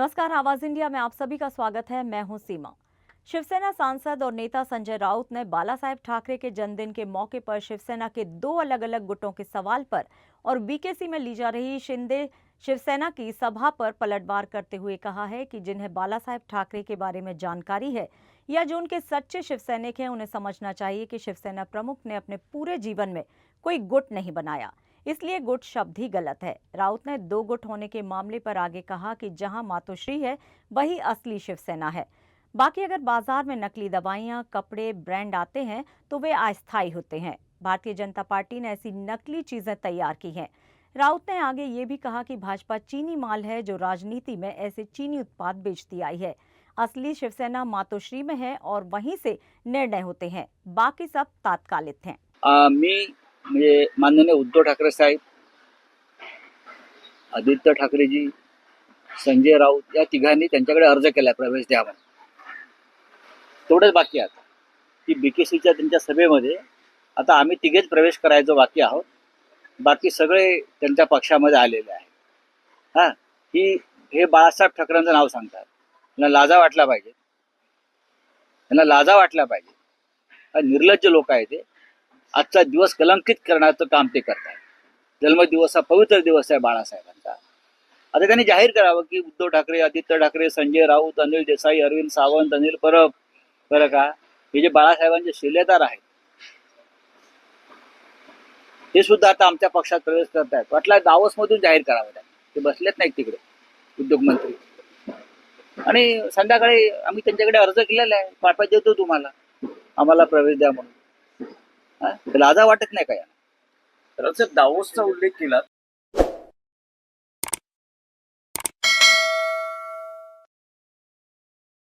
नमस्कार, आवाज इंडिया में आप सभी का स्वागत है। मैं हूं सीमा। शिवसेना सांसद और नेता संजय राउत ने बाला साहेब ठाकरे के जन्मदिन के मौके पर शिवसेना के दो अलग अलग गुटों के सवाल पर और बीकेसी में ली जा रही शिंदे शिवसेना की सभा पर पलटवार करते हुए कहा है कि जिन्हें बाला साहेब ठाकरे के बारे में जानकारी है या जो उनके सच्चे शिव सैनिक हैं, उन्हें समझना चाहिए कि शिवसेना प्रमुख ने अपने पूरे जीवन में कोई गुट नहीं बनाया, इसलिए गुट शब्द ही गलत है। राउत ने दो गुट होने के मामले पर आगे कहा कि जहां मातोश्री है वही असली शिवसेना है। बाकी अगर बाजार में नकली दवाइयां, कपड़े, ब्रांड आते हैं तो वे अस्थायी होते हैं। भारतीय जनता पार्टी ने ऐसी नकली चीजें तैयार की हैं। राउत ने आगे ये भी कहा कि भाजपा चीनी माल है जो राजनीति में ऐसे चीनी उत्पाद बेचती आई है। असली शिवसेना मातोश्री में है और वहीं से निर्णय होते हैं, बाकी सब तात्कालिक हैं। मी म्हणजे माननीय उद्धव ठाकरे साहेब, आदित्य ठाकरेजी, संजय राऊत या तिघांनी त्यांच्याकडे अर्ज केला प्रवेश द्यावा. तेवढंच बाकी आहे आता की बीकेसीच्या त्यांच्या सभेमध्ये आता आम्ही तिघेच प्रवेश करायचो बाकी आहोत. बाकी सगळे त्यांच्या पक्षामध्ये आलेले आहेत. हा हे बाळासाहेब ठाकरेंचं नाव सांगतात. त्यांना लाजा वाटला पाहिजे. निर्लज्ज लोक आहेत ते. आजचा दिवस कलंकित करण्याचं काम ते करतात. जन्मदिवस हा पवित्र दिवस आहे बाळासाहेबांचा. आता त्यांनी जाहीर करावं की उद्धव ठाकरे, आदित्य ठाकरे, संजय राऊत, अनिल देसाई, अरविंद सावंत, अनिल परब, बरं का, हे जे बाळासाहेबांचे शिलेदार आहेत ते सुद्धा आता आमच्या पक्षात प्रवेश करत आहेत. वाटलं दावोस मधून जाहीर करावं त्यांनी. ते बसलेत नाही तिकडे उद्योग मंत्री. आणि संध्याकाळी आम्ही त्यांच्याकडे अर्ज केलेला आहे, पाठवा देतो तुम्हाला, आम्हाला प्रवेश द्या म्हणून. लाजा वाटत नाही का? दावोसचा उल्लेख केला.